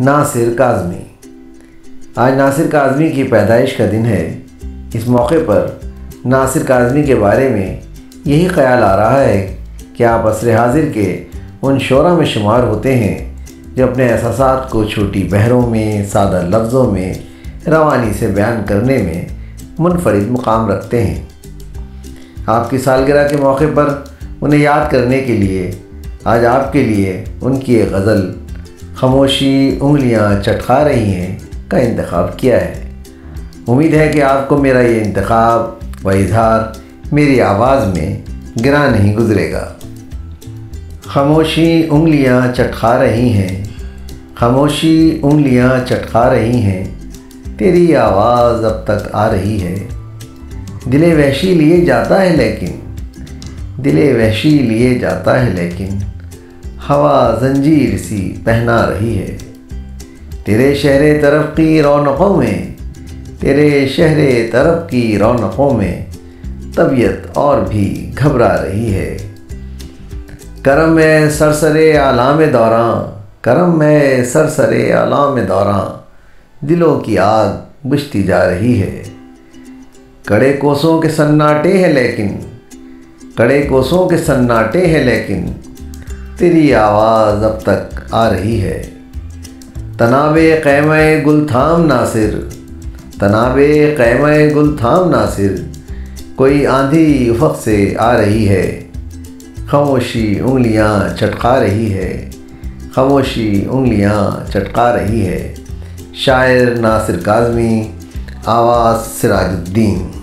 नासिर काज़मी। आज नासिर काज़मी की पैदाइश का दिन है। इस मौके पर नासिर काज़मी के बारे में यही ख्याल आ रहा है कि आप असर हाजिर के उन शोरा में शुमार होते हैं जो अपने एहसासात को छोटी बहरों में सादा लफ्ज़ों में रवानी से बयान करने में मुनफरिद मुकाम रखते हैं। आपकी सालगिरह के मौके पर उन्हें याद करने के लिए आज आपके लिए उनकी एक गज़ल खामोशी उंगलियां चटका रही हैं का इंतखाब किया है। उम्मीद है कि आपको मेरा ये इंतखाब व इजहार मेरी आवाज़ में गिरा नहीं गुज़रेगा। खामोशी उंगलियां चटका रही हैं, खामोशी उंगलियां चटका रही हैं, तेरी आवाज़ अब तक आ रही है। दिले वहशी लिए जाता है लेकिन, दिले वहशी लिए जाता है लेकिन, हवा जंजीर सी पहना रही है। तेरे शहरे तरफ की रौनकों में, तेरे शहरे तरफ की रौनकों में तबीयत और भी घबरा रही है। करम में सरसरे आलाम दौरां, करम में सरसरे आलाम दौरां, दिलों की आग बुझती जा रही है। कड़े कोसों के सन्नाटे हैं लेकिन, कड़े कोसों के सन्नाटे हैं लेकिन, तेरी आवाज़ अब तक आ रही है। तनाबे क़ैमे गुलथाम नासिर, तनाबे क़ैमे गुलथाम नासिर, कोई आंधी उफ़क़ से आ रही है। खामोशी उंगलियां चटका रही है, खामोशी उंगलियां चटका रही है। शायर नासिर काज़मी, आवाज़ सिराजुद्दीन।